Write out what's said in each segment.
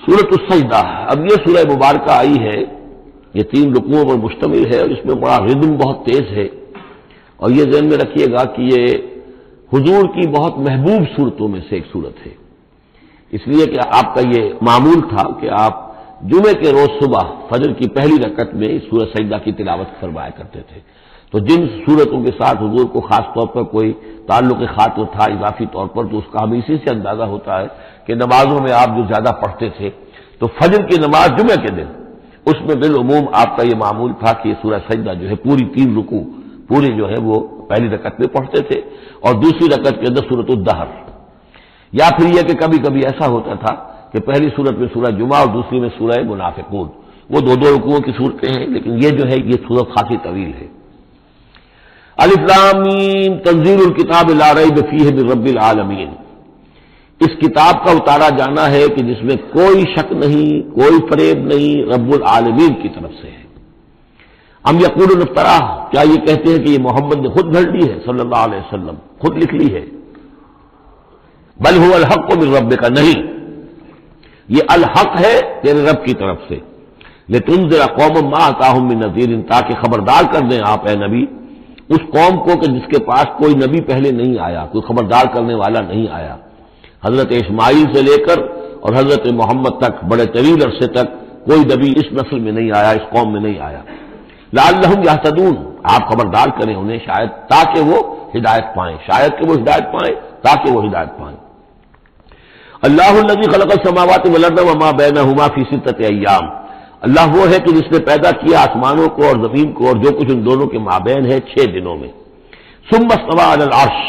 سورۃ السجدہ، اب یہ سورہ مبارکہ آئی ہے، یہ 3 رکوعوں پر مشتمل ہے اور اس میں بڑا ردم بہت تیز ہے، اور یہ ذہن میں رکھیے گا کہ یہ حضور کی بہت محبوب صورتوں میں سے ایک صورت ہے، اس لیے کہ آپ کا یہ معمول تھا کہ آپ جمعے کے روز صبح فجر کی پہلی رکعت میں اس سورہ سجدہ کی تلاوت فرمایا کرتے تھے۔ تو جن صورتوں کے ساتھ حضور کو خاص طور پر کوئی تعلق خاطر تھا اضافی طور پر، تو اس کا ہمیں اسی سے اندازہ ہوتا ہے کہ نمازوں میں آپ جو زیادہ پڑھتے تھے، تو فجر کی نماز جمعے کے دن اس میں بالعموم آپ کا یہ معمول تھا کہ سورہ سجدہ جو ہے پوری 3 رکوع پوری جو ہے وہ پہلی رکعت میں پڑھتے تھے، اور دوسری رکعت کے اندر سورۃ الدہر، یا پھر یہ کہ کبھی کبھی ایسا ہوتا تھا کہ پہلی صورت میں سورہ جمعہ اور دوسری میں سورہ منافقون، وہ 2 رکوعوں کی صورتیں ہیں، لیکن یہ جو ہے یہ صورت خاصی طویل ہے۔ الف لام میم تنزیل الکتاب لا ریب فیہ من رب العالمین، اس کتاب کا اتارا جانا ہے کہ جس میں کوئی شک نہیں، کوئی فریب نہیں، رب العالمین کی طرف سے ہے۔ ام یقولون افتراہ، کیا یہ کہتے ہیں کہ یہ محمد نے خود گھڑ لی ہے صلی اللہ علیہ وسلم، خود لکھ لی ہے؟ بل هو الحق من ربک، نہیں، یہ الحق ہے تیرے رب کی طرف سے، لتنذر قوما ما اتاهم من نذیر، تاکہ خبردار کر دیں آپ اے نبی اس قوم کو کہ جس کے پاس کوئی نبی پہلے نہیں آیا، کوئی خبردار کرنے والا نہیں آیا۔ حضرت اسماعیل سے لے کر اور حضرت محمد تک بڑے طویل عرصے تک کوئی نبی اس نسل میں نہیں آیا، اس قوم میں نہیں آیا۔ لعلہم یہتدون، آپ خبردار کریں انہیں شاید تاکہ وہ ہدایت پائیں، شاید کہ وہ ہدایت پائیں، تاکہ وہ ہدایت پائیں۔ اللہ الذی خلق السماوات والارض وما بینہما فی 6 ایام، اللہ وہ ہے کہ جس نے پیدا کیا آسمانوں کو اور زمین کو اور جو کچھ ان دونوں کے مابین ہے 6 دنوں میں۔ ثم استوى علی العرش،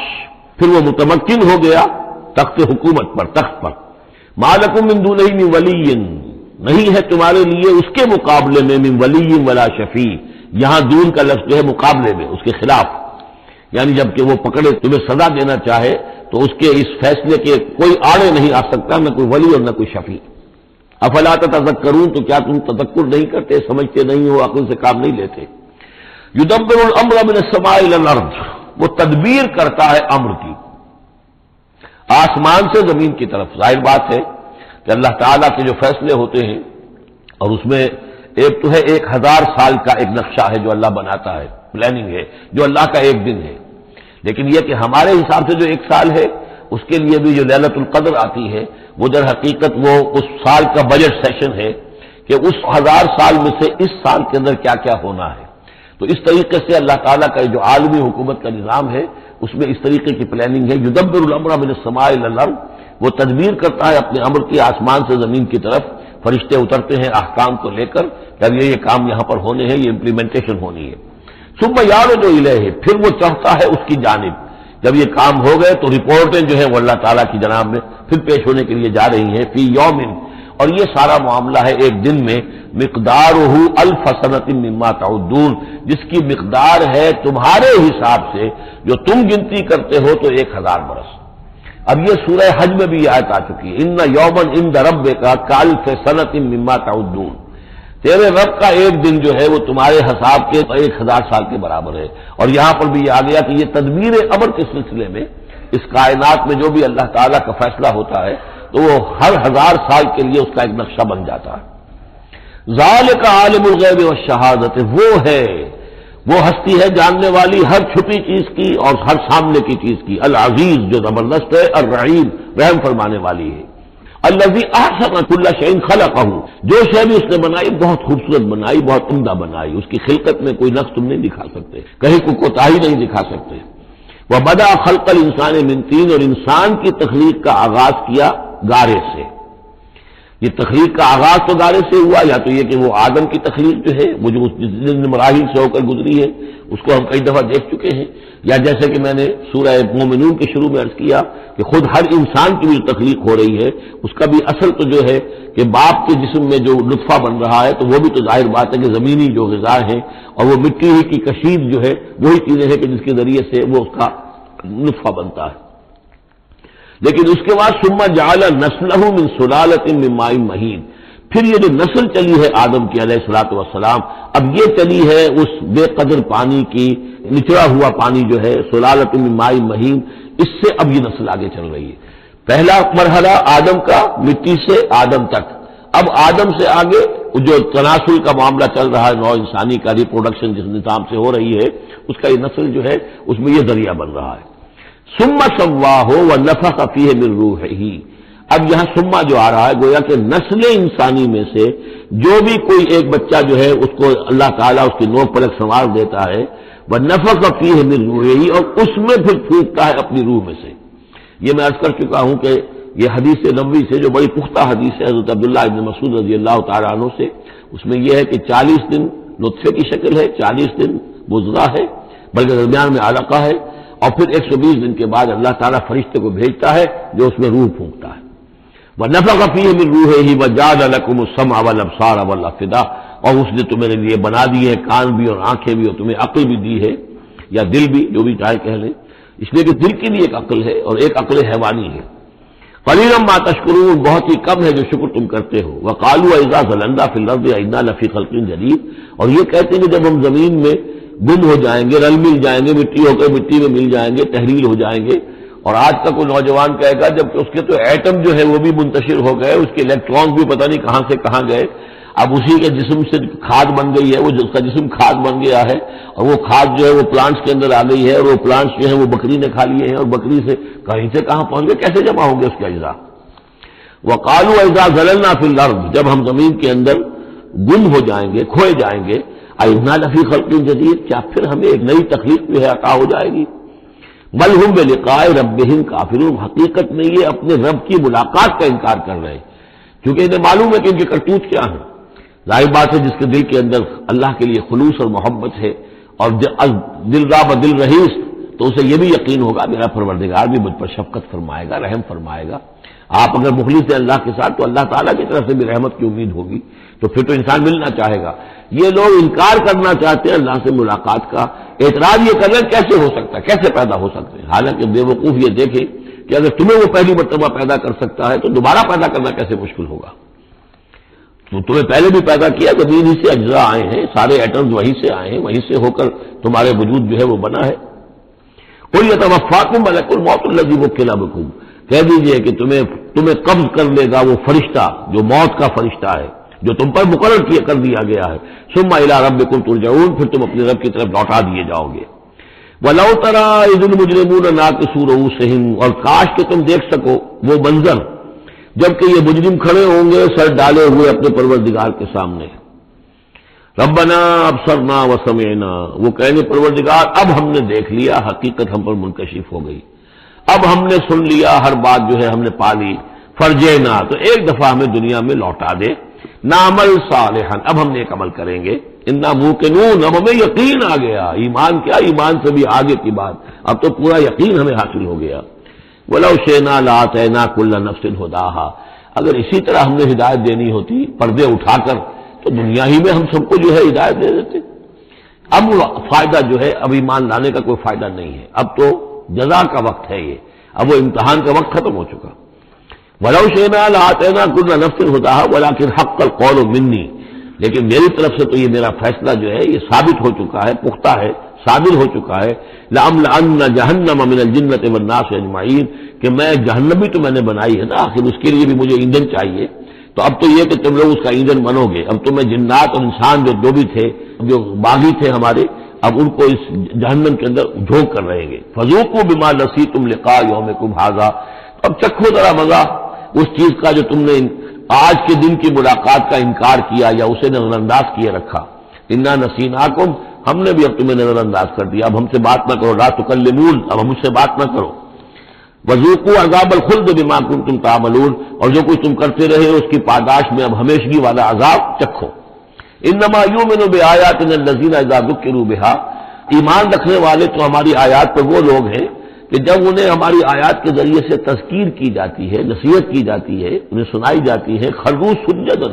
پھر وہ متمکن ہو گیا تخت حکومت پر، تخت پر۔ ما لکم من دونہ من ولی، نہیں ہے تمہارے لیے اس کے مقابلے میں من ولی ولا شفیع، یہاں دون کا لفظ جو ہے مقابلے میں، اس کے خلاف، یعنی جب کہ وہ پکڑے تمہیں سزا دینا چاہے تو اس کے اس فیصلے کے کوئی آڑے نہیں آ سکتا، نہ کوئی ولی اور نہ کوئی شفیع۔ افلا تتذکرون، تو کیا تم تذکر نہیں کرتے، سمجھتے نہیں ہو، عقل سے کام نہیں لیتے؟ یدبر الامر من السماء الى الارض، وہ تدبیر کرتا ہے امر کی آسمان سے زمین کی طرف۔ ظاہر بات ہے کہ اللہ تعالیٰ کے جو فیصلے ہوتے ہیں، اور اس میں ایک تو ہے 1000 سال کا ایک نقشہ ہے جو اللہ بناتا ہے، پلاننگ ہے، جو اللہ کا ایک دن ہے، لیکن یہ کہ ہمارے حساب سے جو 1 سال ہے اس کے لیے بھی جو ليلۃ القدر آتی ہے، وہ در حقیقت وہ اس سال کا بجٹ سیشن ہے کہ اس 1000 سال میں سے اس سال کے اندر کیا کیا ہونا ہے۔ تو اس طریقے سے اللہ تعالیٰ کا جو عالمی حکومت کا نظام ہے اس میں اس طریقے کی پلاننگ ہے۔ یدبر الامر من السماء الى الارض، وہ تدبیر کرتا ہے اپنے امر کی آسمان سے زمین کی طرف، فرشتے اترتے ہیں احکام کو لے کر کہ اب یہ کام یہاں پر ہونے ہیں، یہ امپلیمنٹیشن ہونی ہے۔ ثم یعرج الیہ، پھر وہ چڑھتا ہے اس کی جانب، جب یہ کام ہو گئے تو رپورٹیں جو ہے وہ اللہ تعالیٰ کی جناب میں پھر پیش ہونے کے لیے جا رہی ہیں، فی یوم، اور یہ سارا معاملہ ہے ایک دن میں، مقدارہ 1000 سنۃ مما تعدون، جس کی مقدار ہے تمہارے حساب سے جو تم گنتی کرتے ہو تو 1000 برس۔ اب یہ سورہ حج میں بھی یہ آیت آ چکی ہے، ان یوما عند ربک کالف سنۃ مما تعدون، تیرے رب کا ایک دن جو ہے وہ تمہارے حساب کے 1000 سال کے برابر ہے۔ اور یہاں پر بھی یہ آ گیا کہ یہ تدبیر امر کے سلسلے میں اس کائنات میں جو بھی اللہ تعالیٰ کا فیصلہ ہوتا ہے تو وہ ہر 1000 سال کے لیے اس کا ایک نقشہ بن جاتا ہے۔ ذالک عالم الغیب والشہادۃ، وہ ہے، وہ ہستی ہے جاننے والی ہر چھپی چیز کی اور ہر سامنے کی چیز کی، العزیز جو زبردست ہے، الرحیم رحم فرمانے والی ہے۔ الذی احسن کل شیء خلقہ، جو شے بھی اس نے بنائی بہت خوبصورت بنائی، بہت عمدہ بنائی، اس کی خلقت میں کوئی نقص تم نہیں دکھا سکتے، کہیں کوئی کوتاہی نہیں دکھا سکتے۔ وبدأ خلق الانسان من طین، اور انسان کی تخلیق کا آغاز کیا گارے سے۔ یہ تخلیق کا آغاز تو گارے سے ہوا، یا تو یہ کہ وہ آدم کی تخلیق جو ہے وہ جو جن مراحل سے ہو کر گزری ہے اس کو ہم کئی دفعہ دیکھ چکے ہیں، یا جیسے کہ میں نے سورہ مومنون کے شروع میں عرض کیا کہ خود ہر انسان کی جو تخلیق ہو رہی ہے اس کا بھی اصل تو جو ہے کہ باپ کے جسم میں جو نطفہ بن رہا ہے تو وہ بھی تو ظاہر بات ہے کہ زمینی جو غذا ہے اور وہ مٹی ہی کی کشید جو ہے وہی چیزیں ہیں کہ جس کے ذریعے سے وہ اس کا نطفہ بنتا ہے۔ لیکن اس کے بعد ثم جعل نسلہ من سلالۃ من ماء مہین، پھر یہ جو نسل چلی ہے آدم کی علیہ الصلوۃ والسلام، اب یہ چلی ہے اس بے قدر پانی کی، نچڑا ہوا پانی جو ہے سلالۃ من ماء مہین، اس سے اب یہ نسل آگے چل رہی ہے۔ پہلا مرحلہ آدم کا مٹی سے آدم تک، اب آدم سے آگے جو تناسل کا معاملہ چل رہا ہے، نو انسانی کا ریپروڈکشن جس نظام سے ہو رہی ہے، اس کا یہ نسل جو ہے اس میں یہ ذریعہ بن رہا ہے۔ ثم سواہ ونفخ فیہ من روحہ، اب یہاں سما جو آ رہا ہے گویا کہ نسل انسانی میں سے جو بھی کوئی ایک بچہ جو ہے اس کو اللہ تعالیٰ اس کی نوک پلک سنوار دیتا ہے، ونفخ فیہ من روحہ، اور اس میں پھر پھونکتا ہے اپنی روح میں سے۔ یہ میں عرض کر چکا ہوں کہ یہ حدیث نبوی سے جو بڑی پختہ حدیث ہے حضرت عبداللہ ابن مسعود رضی اللہ تعالیٰ عنہ سے، اس میں یہ ہے کہ 40 دن نطفے کی شکل ہے، 40 دن مضغہ ہے، بلکہ درمیان میں علقہ ہے، اور پھر 120 دن کے بعد اللہ تعالیٰ فرشتے کو بھیجتا ہے جو اس میں روح پھونکتا ہے۔ وَنَفَخَ فِيهِ مِن رُوحِهِ وَجَعَلَ لَكُمُ السَّمْعَ وَالْأَبْصَارَ وَالْأَفْئِدَةَ، اور اس نے تمہارے لیے بنا دیے کان بھی اور آنکھیں بھی، اور تمہیں عقل بھی دی ہے، یا دل بھی، جو بھی چاہے کہہ لیں، اس لیے کہ دل کی بھی ایک عقل ہے اور ایک عقل حیوانی ہے۔ قَلِيلًا مَا تَشْكُرُونَ، بہت ہی کم ہے جو شکر تم کرتے ہو۔ وَقَالُوا أَإِذَا ضَلَلْنَا فِي الْأَرْضِ أَإِنَّا لَفِي خَلْقٍ جَدِيدٍ، اور یہ کہتے ہیں کہ جب ہم زمین میں گم ہو جائیں گے، رل مل جائیں گے، مٹی ہو کر مٹی میں مل جائیں گے، تحلیل ہو جائیں گے، اور آج کا کوئی نوجوان کہے گا جب کہ اس کے تو ایٹم جو ہے وہ بھی منتشر ہو گئے، اس کے الیکٹرانز بھی پتہ نہیں کہاں سے کہاں گئے، اب اسی کے جسم سے کھاد بن گئی ہے، وہ اس کا جسم کھاد بن گیا ہے، اور وہ کھاد جو ہے وہ پلانٹس کے اندر آ گئی ہے، اور وہ پلانٹس جو ہے وہ بکری نے کھا لیے ہیں، اور بکری سے کہیں سے کہاں پہنچ گئے، کیسے جمع ہوں گے اس کے اجزاء۔ وَقَالُوا إِذَا ضَلَلْنَا فِي الْأَرْضِ، جب ہم زمین کے اندر گم ہو جائیں گے، کھوئے جائیں گے، أَإِنَّا لَفِي خَلْقٍ جَدِيدٍ، کیا پھر ہمیں ایک نئی تخلیق جو ہے عطا ہو جائے گی۔ بل ہم بلقاء ربہم کافرون، حقیقت میں یہ اپنے رب کی ملاقات کا انکار کر رہے ہیں، کیونکہ انہیں معلوم ہے کہ ان کے کرتوت کیا ہیں۔ ظاہر بات ہے جس کے دل کے اندر اللہ کے لیے خلوص اور محبت ہے، اور دل را بدل رہیس، تو اسے یہ بھی یقین ہوگا میرا پروردگار بھی مجھ پر شفقت فرمائے گا، رحم فرمائے گا۔ آپ اگر مخلص ہیں اللہ کے ساتھ تو اللہ تعالیٰ کی طرف سے بھی رحمت کی امید ہوگی، تو پھر تو انسان ملنا چاہے گا۔ یہ لوگ انکار کرنا چاہتے ہیں اللہ سے ملاقات کا، اعتراض یہ کر رہے ہیں کیسے ہو سکتا ہے، کیسے پیدا ہو سکتے ہیں، حالانکہ بے وقوف یہ دیکھیں کہ اگر تمہیں وہ پہلی مرتبہ پیدا کر سکتا ہے تو دوبارہ پیدا کرنا کیسے مشکل ہوگا۔ تو تمہیں پہلے بھی پیدا کیا، زمین ہی سے اجزاء آئے ہیں، سارے ایٹمز وہیں سے آئے ہیں، وہیں سے ہو کر تمہارے وجود جو ہے وہ بنا ہے۔ قُلْ يَتَوَفَّاكُم مَلَكُ الْمَوْتِ الَّذِي وُكِّلَ بِكُم، کہہ دیجئے کہ تمہیں قبض کر لے گا وہ فرشتہ جو موت کا فرشتہ ہے، جو تم پر مقرر کر دیا گیا ہے۔ ثم إِلَىٰ رَبِّكُمْ تُرْجَعُونَ، پھر تم اپنے رب کی طرف لوٹا دیے جاؤ گے۔ وَلَوْ تَرَىٰ إِذِ الْمُجْرِمُونَ نَاكِسُو رُءُوسِهِمْ، اور کاش کہ تم دیکھ سکو وہ منظر جبکہ یہ مجرم کھڑے ہوں گے سر ڈالے ہوئے اپنے پروردگار کے سامنے، ربنا ابصرنا وسمعنا، وہ کہیں پروردگار اب ہم نے دیکھ لیا، حقیقت ہم پر منکشف ہو گئی، اب ہم نے سن لیا، ہر بات جو ہے ہم نے پا لی، فرجینا، تو ایک دفعہ ہمیں دنیا میں لوٹا دے، نعمل صالحا، اب ہم نیک عمل کریں گے، انا موقنون، اب ہمیں یقین آ گیا، ایمان کیا، ایمان سے بھی آگے کی بات، اب تو پورا یقین ہمیں حاصل ہو گیا۔ وَلَوْ شِئْنَا لَآتَيْنَا كُلَّ نَفْسٍ هُدَاهَا، اگر اسی طرح ہم نے ہدایت دینی ہوتی پردے اٹھا کر تو دنیا ہی میں ہم سب کو جو ہے ہدایت دے دیتے۔ اب فائدہ جو ہے اب ایمان لانے کا کوئی فائدہ نہیں ہے، اب تو جزا کا وقت ہے، یہ اب وہ امتحان کا وقت ختم ہو چکا۔ وَلَوْ شِئْنَا لَآتَيْنَا كُلَّ نَفْسٍ هُدَاهَا وَلَٰكِنْ حَقَّ الْقَوْلُ مِنِّي، لیکن میری طرف سے تو یہ میرا فیصلہ جو ہے یہ ثابت ہو چکا ہے، پختہ ہے، صادر ہو چکا ہے، لَأَمْلَأَنَّ جَهَنَّمَ مِنَ الْجِنَّةِ وَالنَّاسِ أَجْمَعِينَ، کہ میں جہنمی تو میں نے بنائی ہے نا، آخر اس کے لیے بھی مجھے ایندھن چاہیے، تو اب تو یہ کہ تم لوگ اس کا ایندھن بنو گے، اب تو میں جنات اور انسان جو بھی تھے، جو باغی تھے ہمارے، اب ان کو اس جہنم کے اندر جھونک کر رہیں گے۔ فَذُوقُوا بِمَا نَسِيتُمْ لِقَاءَ يَوْمِكُمْ هَٰذَا، اب چکھو ذرا مزہ اس چیز کا جو تم نے آج کے دن کی ملاقات کا انکار کیا یا اسے نظر انداز کیے رکھا۔ اِنَّا نَسِينَاكُمْ، ہم نے بھی اب تمہیں نظر انداز کر دیا، اب ہم سے بات نہ کرو، لَا تُكَلِّمُونَ، اب ہم مجھ سے بات نہ کرو۔ وَذُوقُوا عَذَابَ الْخُلْدِ بِمَا كُنتُمْ تَعْمَلُونَ، اور جو کچھ تم کرتے رہے اس کی پاداش میں اب ہمیشگی والا عذاب چکھو۔ اِنَّمَا يُؤْمِنُ بِآيَاتِنَا الَّذِينَ إِذَا ذُكِّرُوا بِهَا، ایمان رکھنے والے تو ہماری آیات پر وہ لوگ ہیں کہ جب انہیں ہماری آیات کے ذریعے سے تذکیر کی جاتی ہے، نصیحت کی جاتی ہے، انہیں سنائی جاتی ہے، خروا سجدا،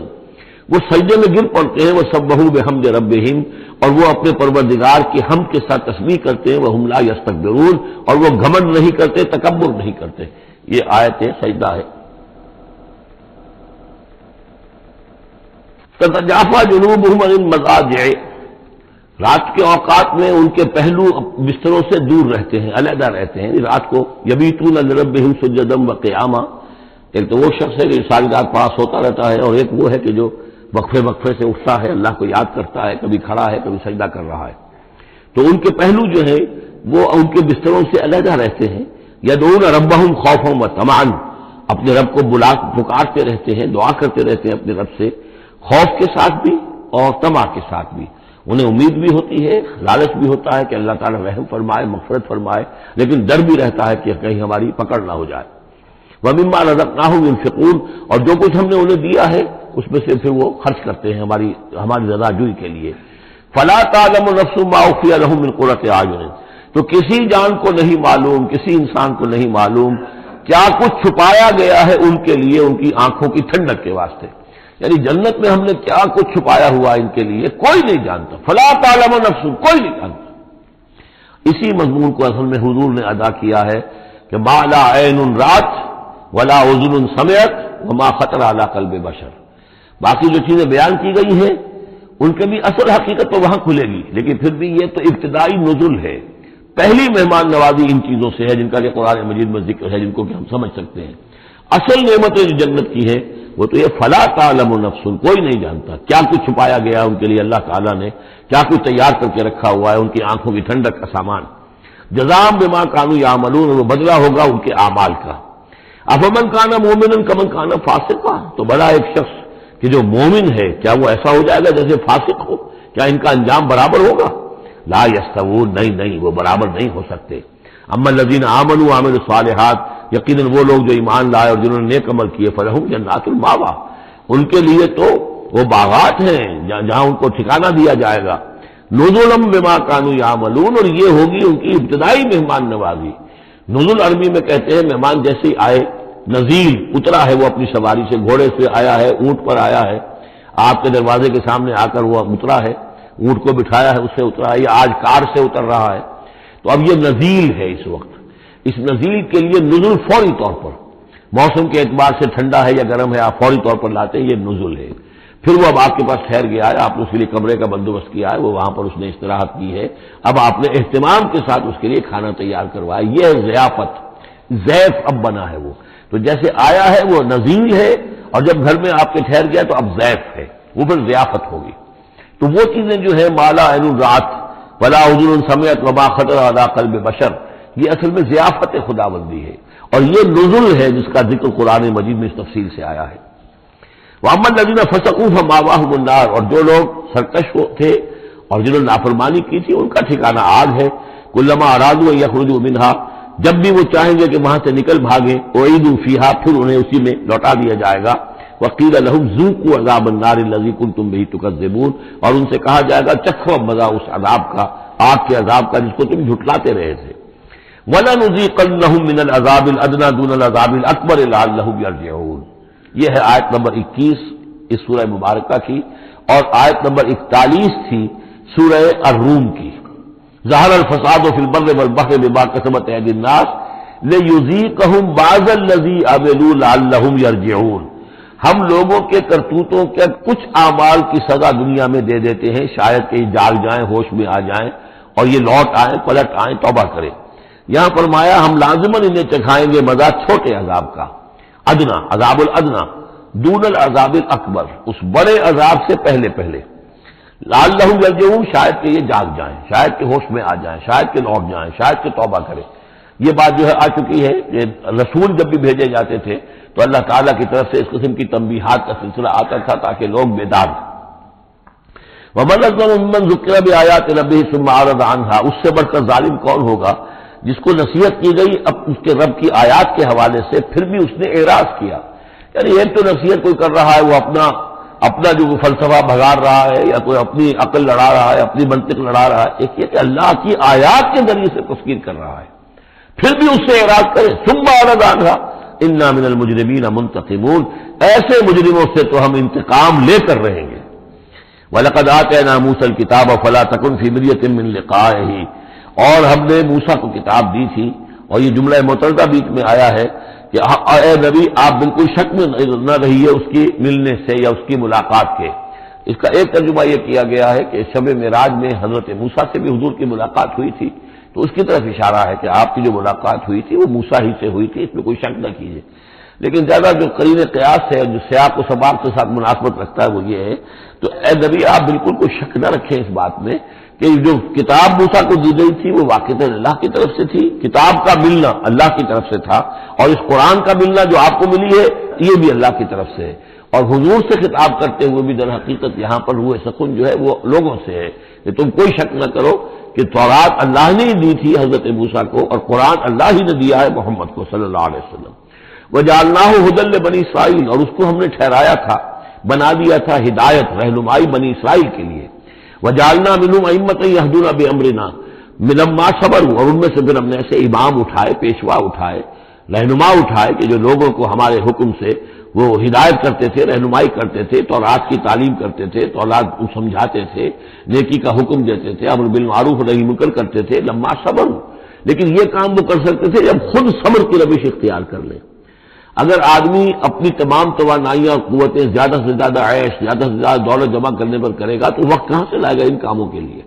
وہ سجدے میں گر پڑتے ہیں، وہ سبحوا بحمد ربہم، اور وہ اپنے پروردگار کی حمد کے ساتھ تسبیح کرتے ہیں، وہم لا یستکبرون، اور وہ گھمنڈ نہیں کرتے، تکبر نہیں کرتے۔ یہ آیت سجدہ ہے۔ تتجافی جنوبہم عن المضاجع، رات کے اوقات میں ان کے پہلو بستروں سے دور رہتے ہیں، علیحدہ رہتے ہیں رات کو، یبیتون لربہم سجدا وقیاما، ایک تو وہ شخص ہے کہ ساری رات پاس ہوتا رہتا ہے، اور ایک وہ ہے کہ جو وقفے وقفے سے اٹھتا ہے، اللہ کو یاد کرتا ہے، کبھی کھڑا ہے کبھی سجدہ کر رہا ہے۔ تو ان کے پہلو جو ہے وہ ان کے بستروں سے علیحدہ رہتے ہیں، یدعون ربہم خوفا وطمعا، اپنے رب کو پکارتے رہتے ہیں، دعا کرتے رہتے ہیں اپنے رب سے، خوف کے ساتھ بھی اور طمع کے ساتھ بھی۔ انہیں امید بھی ہوتی ہے، لالچ بھی ہوتا ہے کہ اللہ تعالیٰ رحم فرمائے، مغفرت فرمائے، لیکن ڈر بھی رہتا ہے کہ کہیں ہماری پکڑ نہ ہو جائے۔ وَمِمَّا رَزَقْنَاهُمْ يُنْفِقُونَ، اور جو کچھ ہم نے انہیں دیا ہے اس میں سے پھر وہ خرچ کرتے ہیں ہماری رضا جوئی کے لیے۔ فَلَا تَعْلَمُ نَفْسٌ مَّا أُخْفِيَ لَهُم مِّن قُرَّةِ أَعْيُنٍ، تو کسی جان کو نہیں معلوم، کسی انسان کو نہیں معلوم کیا کچھ چھپایا گیا ہے ان کے لیے ان کی آنکھوں کی ٹھنڈک کے واسطے، یعنی جنت میں ہم نے کیا کچھ چھپایا ہوا ان کے لیے کوئی نہیں جانتا۔ فَلَا تَعْلَمُ نَفْسٌ، کوئی نہیں جانتا۔ اسی مضمون کو اصل میں حضور نے ادا کیا ہے کہ مَا لَا عَيْنٌ رَأَتْ وَلَا أُذُنٌ سَمِعَتْ وَمَا خَطَرَ عَلَىٰ قَلْبِ بَشَرٍ، باقی جو چیزیں بیان کی گئی ہیں ان کے بھی اصل حقیقت تو وہاں کھلے گی، لیکن پھر بھی یہ تو ابتدائی نزول ہے، پہلی مہمان نوازی ان چیزوں سے ہے جن کا کہ قرآن مجید میں ذکر ہے، جن کو کہ ہم سمجھ سکتے ہیں۔ اصل نعمتیں جو جنت کی ہے وہ تو یہ فلا تعلم نفس، کوئی نہیں جانتا کیا کچھ چھپایا گیا ان کے لیے، اللہ تعالیٰ نے کیا کچھ تیار کر کے رکھا ہوا ہے ان کی آنکھوں کی ٹھنڈک کا سامان۔ جزاء بما كانوا يعملون، وہ بدلہ ہوگا ان کے اعمال کا۔ افمن كان مؤمنا كمن كان فاسقا، تو بڑا ایک شخص کہ جو مومن ہے کیا وہ ایسا ہو جائے گا جیسے فاسق ہو؟ کیا ان کا انجام برابر ہوگا؟ لا یستوون، نہیں وہ برابر نہیں ہو سکتے۔ اما الذین آمنوا وعملوا الصالحات، یقیناً وہ لوگ جو ایمان لائے اور جنہوں نے نیک عمل کیے، فلہم جنات المأویٰ، ان کے لیے تو وہ باغات ہیں جہاں ان کو ٹھکانہ دیا جائے گا۔ نزلا بما كانوا يعملون، اور یہ ہوگی ان کی ابتدائی مہمان نوازی۔ نزول عربی میں کہتے ہیں مہمان جیسے آئے، نزیل اترا ہے وہ اپنی سواری سے، گھوڑے سے آیا ہے، اونٹ پر آیا ہے، آپ کے دروازے کے سامنے آ کر وہ اترا ہے، اونٹ کو بٹھایا ہے اس سے اترا ہے، یا آج کار سے اتر رہا ہے، تو اب یہ نزیل ہے اس وقت۔ اس نزیل کے لیے نزول فوری طور پر، موسم کے اعتبار سے ٹھنڈا ہے یا گرم ہے، آپ فوری طور پر لاتے ہیں، یہ نزول ہے۔ پھر وہ اب آپ کے پاس ٹھہر گیا ہے، آپ نے اس کے لیے کمرے کا بندوبست کیا ہے، وہ وہاں پر اس نے استراحت کی ہے، اب آپ نے اہتمام کے ساتھ اس کے لیے کھانا تیار کروایا، یہ ہے ضیافت، ضیف اب بنا ہے وہ، تو جیسے آیا ہے وہ نزیل ہے، اور جب گھر میں آپ کے ٹھہر گیا تو اب ضیف ہے، وہ پھر ضیافت ہوگی۔ تو وہ چیزیں جو ہے مالا عین رات ولا اذن سمعت وما خطر علی قلب بشر، یہ اصل میں ضیافت خداوندی ہے، اور یہ نزول ہے جس کا ذکر قرآن مجید میں اس تفصیل سے آیا ہے۔ وَأَمَّا الَّذِينَ فَسَقُوا فَمَأْوَاهُمُ النَّارُ، اور جو لوگ سرکش تھے اور جنہوں نے نافرمانی کی تھی ان کا ٹھکانہ آگ ہے۔ كُلَّمَا أَرَادُوا أَن يَخْرُجُوا مِنْهَا، جب بھی وہ چاہیں گے کہ وہاں سے نکل بھاگیں، أُعِيدُوا فِيهَا، پھر انہیں اسی میں لوٹا دیا جائے گا۔ وَقِيلَ لَهُمْ ذُوقُوا عَذَابَ النَّارِ الَّذِي كُنتُمْ بِهِ تُكَذِّبُونَ، اور ان سے کہا جائے گا چکھو مزہ اس عذاب کا، آگ کے عذاب کا جس کو تم جھٹلاتے رہے تھے۔ وَلَنُذِيقَنَّهُم مِّنَ الْعَذَابِ الْأَدْنَىٰ دُونَ الْعَذَابِ الْأَكْبَرِ لَعَلَّهُمْ يَرْجِعُونَ، یہ ہے آیت نمبر 21 اس سورہ مبارکہ کی، اور آیت نمبر 41 تھی سورہ الروم کی۔ ظہر الفساد فی البر والبحر بما کسبت ایدی الناس لیذیقہم بعض الذی عملوا لعلہم یرجعون، ہم لوگوں کے کرتوتوں کے کچھ اعمال کی سزا دنیا میں دے دیتے ہیں، شاید کہ یہ جاگ جائیں، ہوش میں آ جائیں اور یہ لوٹ آئیں، پلٹ آئیں، توبہ کریں۔ یہاں فرمایا ہم لازماً انہیں چکھائیں گے مزہ چھوٹے عذاب کا، ادنا، عذاب الادنا، دون العذاب الاکبر، اس بڑے عذاب سے پہلے لعلہم یرجعون، شاید کہ یہ جاگ جائیں، شاید کہ ہوش میں آ جائیں، شاید کہ لوٹ جائیں، شاید کہ توبہ کریں۔ یہ بات جو ہے آ چکی ہے کہ رسول جب بھی بھیجے جاتے تھے تو اللہ تعالیٰ کی طرف سے اس قسم کی تنبیہات کا سلسلہ آتا تھا تاکہ لوگ بیدار ہوں۔ وَمَنْ أَظْلَمُ مِمَّنْ ذُكِّرَ بِآيَاتِ رَبِّهِ ثُمَّ أَعْرَضَ عَنْهَا، اس سے بڑھ کر ظالم کون ہوگا جس کو نصیحت کی گئی اب اس کے رب کی آیات کے حوالے سے پھر بھی اس نے اعراض کیا۔ یعنی ایک تو نصیحت کوئی کر رہا ہے وہ اپنا جو فلسفہ بھگار رہا ہے یا کوئی اپنی عقل لڑا رہا ہے، اپنی منطق لڑا رہا ہے، ایک یہ کہ اللہ کی آیات کے ذریعے سے تذکیر کر رہا ہے، پھر بھی اس سے اعراض کرے۔ ثم أعرض عنها إنا من المجرمين منتقمون، ایسے مجرموں سے تو ہم انتقام لے کر رہیں گے۔ وَلَقَدْ آتَيْنَا مُوسَى الْكِتَابَ فَلَا تَكُنْ فِي مِرْيَةٍ مِّن لِقَائِهِ، اور ہم نے موسیٰ کو کتاب دی تھی، اور یہ جملہ متردہ بیچ میں آیا ہے کہ اے نبی آپ بالکل شک میں نہ رہیے اس کی ملنے سے یا اس کی ملاقات کے۔ اس کا ایک ترجمہ یہ کیا گیا ہے کہ شب معراج میں حضرت موسیٰ سے بھی حضور کی ملاقات ہوئی تھی، تو اس کی طرف اشارہ ہے کہ آپ کی جو ملاقات ہوئی تھی وہ موسیٰ ہی سے ہوئی تھی، اس میں کوئی شک نہ کیجیے۔ لیکن زیادہ جو قرین قیاس ہے جو سیاق و سباق کے ساتھ مناسبت رکھتا ہے وہ یہ ہے، تو اے نبی آپ بالکل کوئی شک نہ رکھیں اس بات میں کہ جو کتاب موسیٰ کو دی گئی تھی وہ واقعتاً اللہ کی طرف سے تھی، کتاب کا ملنا اللہ کی طرف سے تھا، اور اس قرآن کا ملنا جو آپ کو ملی ہے یہ بھی اللہ کی طرف سے ہے، اور حضور سے خطاب کرتے ہوئے بھی در حقیقت یہاں پر روح سکون جو ہے وہ لوگوں سے ہے کہ تم کوئی شک نہ کرو کہ تورات اللہ نے ہی دی تھی حضرت موسیٰ کو، اور قرآن اللہ ہی نے دیا ہے محمد کو صلی اللہ علیہ وسلم۔ وجعلناہ ھدی لبنی اسرائیل، اور اس کو ہم نے ٹھہرایا تھا، بنا دیا تھا ہدایت، رہنمائی بنی اسرائیل کے لیے۔ وجعلنا منہم ائمۃ یہدون بامرنا لما صبروا، اور ان میں سے پھر ہم نے ایسے امام اٹھائے، پیشوا اٹھائے، رہنما اٹھائے کہ جو لوگوں کو ہمارے حکم سے وہ ہدایت کرتے تھے، رہنمائی کرتے تھے، تورات کی تعلیم کرتے تھے، تورات کو سمجھاتے تھے، نیکی کا حکم دیتے تھے، امر بالمعروف نہی منکر کرتے تھے، لما صبر۔ لیکن یہ کام وہ کر سکتے تھے جب خود صبر کی روش اختیار کر لیں۔ اگر آدمی اپنی تمام توانائیاں اور قوتیں زیادہ سے زیادہ عیش، زیادہ سے زیادہ دولت جمع کرنے پر کرے گا تو وقت کہاں سے لائے گا ان کاموں کے لیے؟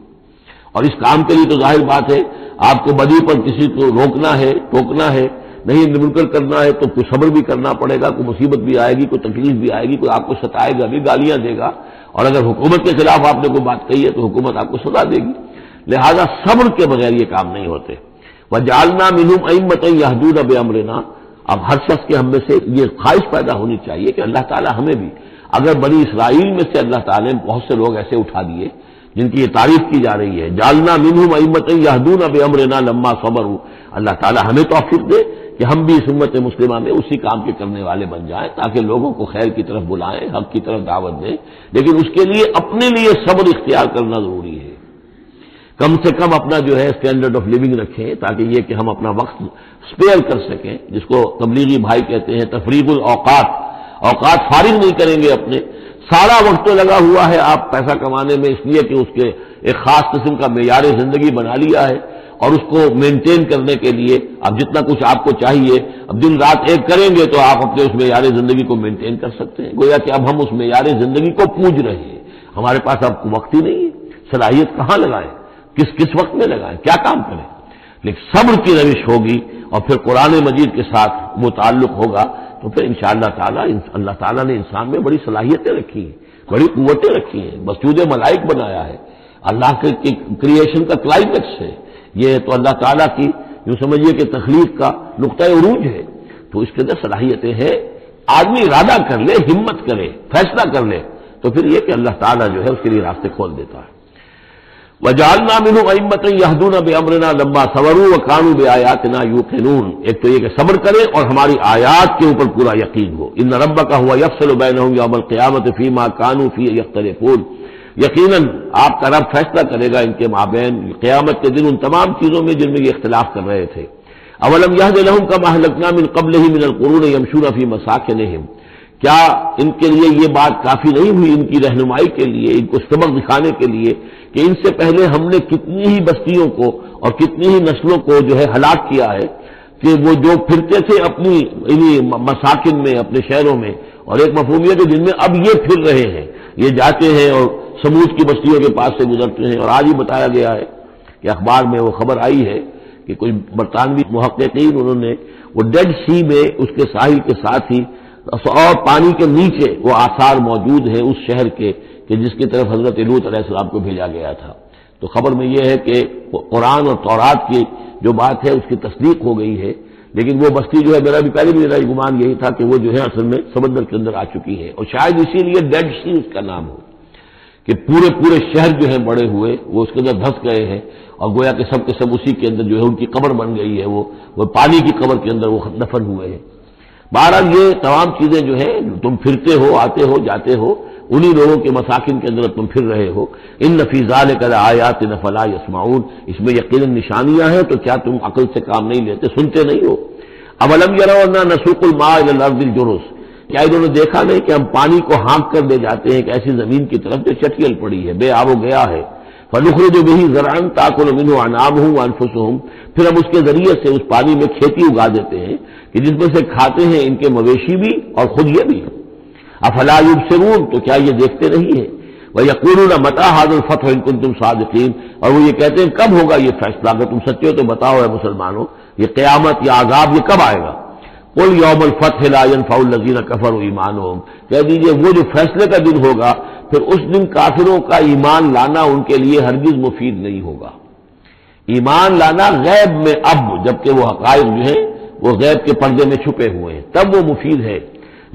اور اس کام کے لیے تو ظاہر بات ہے آپ کو بدی پر کسی کو روکنا ہے، ٹوکنا ہے، نہیں منکر کرنا ہے تو کوئی صبر بھی کرنا پڑے گا، کوئی مصیبت بھی آئے گی، کوئی تکلیف بھی آئے گی، کوئی آپ کو ستائے گا بھی، گالیاں دے گا، اور اگر حکومت کے خلاف آپ نے کوئی بات کہی ہے تو حکومت آپ کو سزا دے گی، لہذا صبر کے بغیر یہ کام نہیں ہوتے۔ وجعلنا منہم ائمۃ یہدون بامرنا، اب ہر شخص کے ہم میں سے یہ خواہش پیدا ہونی چاہیے کہ اللہ تعالیٰ ہمیں بھی، اگر بنی اسرائیل میں سے اللہ تعالیٰ نے بہت سے لوگ ایسے اٹھا دیے جن کی یہ تعریف کی جا رہی ہے، جعلنا منہم ائمۃ یہدون بامرنا لما صبروا، اللہ تعالیٰ ہمیں توفیق دے کہ ہم بھی اس امت مسلمہ میں اسی کام کے کرنے والے بن جائیں، تاکہ لوگوں کو خیر کی طرف بلائیں، حق کی طرف دعوت دیں، لیکن اس کے لیے اپنے لیے صبر اختیار کرنا ضروری ہے۔ کم سے کم اپنا جو ہے اسٹینڈرڈ آف لیونگ رکھیں، تاکہ یہ کہ ہم اپنا وقت اسپیئر کر سکیں، جس کو تبلیغی بھائی کہتے ہیں تفریغ الاوقات، اوقات فارغ نہیں کریں گے اپنے، سارا وقت تو لگا ہوا ہے آپ پیسہ کمانے میں، اس لیے کہ اس کے ایک خاص قسم کا معیار زندگی بنا لیا ہے، اور اس کو مینٹین کرنے کے لیے اب جتنا کچھ آپ کو چاہیے اب دن رات ایک کریں گے تو آپ اپنے اس معیار زندگی کو مینٹین کر سکتے ہیں، گویا کہ اب ہم اس معیار زندگی کو پوج رہے ہیں، ہمارے پاس اب وقت ہی نہیں ہے، صلاحیت کہاں لگائیں، کس وقت میں لگائیں، کیا کام کریں، لیکن صبر کی روش ہوگی اور پھر قرآن مجید کے ساتھ وہ تعلق ہوگا تو پھر انشاءاللہ تعالی اللہ تعالیٰ نے انسان میں بڑی صلاحیتیں رکھی ہیں، بڑی قوتیں رکھی ہیں، مسجود ملائک بنایا ہے، اللہ کے کریشن کا کلائمیکس ہے یہ، تو اللہ تعالیٰ کی یوں سمجھیے کہ تخلیق کا نقطۂ عروج ہے، تو اس کے اندر صلاحیتیں ہیں، آدمی ارادہ کر لے، ہمت کرے، فیصلہ کر لے تو پھر یہ کہ اللہ تعالیٰ جو ہے اس کے لیے راستے کھول دیتا ہے۔ وجعلنا منہم ائمۃ یہدون بامرنا لما صبروا وکانوا بآیاتنا یوقنون، ایک تو یہ کہ صبر کرے اور ہماری آیات کے اوپر پورا یقین ہو، ان ربک هو یفصل بینہم یوم القیامۃ فیما کانوا فیہ یختلفون، یقیناً آپ کا رب فیصلہ کرے گا ان کے مابین قیامت کے دن ان تمام چیزوں میں جن میں یہ اختلاف کر رہے تھے۔ اولم یہد لہم کما اہلکنا من قبلہم من القرون یمشون فی مساکنہم، کیا ان کے لیے یہ بات کافی نہیں ہوئی ان کی رہنمائی کے لیے، ان کو سبق دکھانے کے لیے کہ ان سے پہلے ہم نے کتنی ہی بستیوں کو اور کتنی ہی نسلوں کو جو ہے ہلاک کیا ہے، کہ وہ جو پھرتے تھے اپنی مساکن میں، اپنے شہروں میں، اور ایک مفہوم یہ کہ جن میں اب یہ پھر رہے ہیں، یہ جاتے ہیں اور سمود کی بستیوں کے پاس سے گزرتے ہیں، اور آج ہی بتایا گیا ہے کہ اخبار میں وہ خبر آئی ہے کہ کوئی برطانوی محققین انہوں نے وہ ڈیڈ سی میں اس کے ساحل کے ساتھ ہی اور پانی کے نیچے وہ آثار موجود ہیں اس شہر کے کہ جس کی طرف حضرت لوط علیہ السلام کو بھیجا گیا تھا۔ تو خبر میں یہ ہے کہ قرآن اور تورات کی جو بات ہے اس کی تصدیق ہو گئی ہے، لیکن وہ بستی جو ہے میرا بھی پہلے بھی میرا گمان یہی تھا کہ وہ جو ہے اصل میں سمندر کے اندر آ چکی ہے، اور شاید اسی لیے ڈیڈ سی اس کا نام ہو کہ پورے شہر جو ہیں بڑے ہوئے وہ اس کے اندر دھس گئے ہیں، اور گویا کہ سب کے سب اسی کے اندر جو ہے ان کی قبر بن گئی ہے، وہ پانی کی قبر کے اندر وہ دفن ہوئے ہیں۔ بہرحال یہ تمام چیزیں جو ہیں تم پھرتے ہو، آتے ہو، جاتے ہو، انہی لوگوں کے مساکن کے اندر تم پھر رہے ہو، ان فی ذلک لآیات فلا یسمعون، اس میں یقیناً نشانیاں ہیں تو کیا تم عقل سے کام نہیں لیتے، سنتے نہیں ہو؟ اولم یروا انا نسوق الماء الی الارض الجرز، کیا انہوں نے دیکھا نہیں کہ ہم پانی کو ہانک کر لے جاتے ہیں ایک ایسی زمین کی طرف جو چٹیل پڑی ہے، بے آب و گیا ہے، فنخرج به زرعا تاکل منه انعامهم وانفسهم، پھر ہم اس کے ذریعے سے اس پانی میں کھیتی اگا دیتے ہیں کہ جس میں سے کھاتے ہیں ان کے مویشی بھی اور خود یہ بھی۔ افلا یبصرون، تو کیا یہ دیکھتے نہیں ہیں؟ وَيَقُولُونَ مَتَىٰ هَٰذَا الْفَتْحُ إِن كُنتُمْ صَادِقِينَ، اور وہ یہ کہتے ہیں کب ہوگا یہ فیصلہ، اگر تم سچے ہو تو بتاؤ اے مسلمانوں، یہ قیامت یا عذاب یہ کب آئے گا؟ قل یوم الفتح لا ينفع الذین کفروا ایمانہم، کہہ دیجئے وہ جو فیصلے کا دن ہوگا پھر اس دن کافروں کا ایمان لانا ان کے لیے ہرگز مفید نہیں ہوگا۔ ایمان لانا غیب میں اب، جبکہ وہ حقائق جو ہیں وہ غیب کے پردے میں چھپے ہوئے ہیں، تب وہ مفید ہے،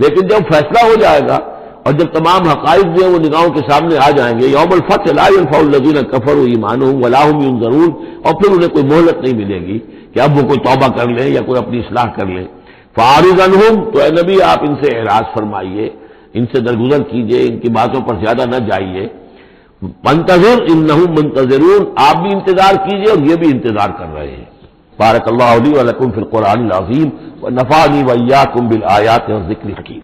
لیکن جب فیصلہ ہو جائے گا اور جب تمام حقائق جو ہیں وہ نگاہوں کے سامنے آ جائیں گے، یوم الفتح لا ينفع الذین کفروا ایمانہم ولا هم ينظرون، اور پھر انہیں کوئی مہلت نہیں ملے گی کہ اب وہ کوئی توبہ کر لیں یا کوئی اپنی اصلاح کر لیں۔ فاعرض عنہم، تو اے نبی آپ ان سے اعراض فرمائیے، ان سے درگزر کیجئے، ان کی باتوں پر زیادہ نہ جائیے۔ منتظر انہم منتظرون، آپ بھی انتظار کیجئے اور یہ بھی انتظار کر رہے ہیں۔ بارک اللہ لی و لکم فی القرآن العظیم ونفعنی وإیاکم بالآیات والذکر الحکیم۔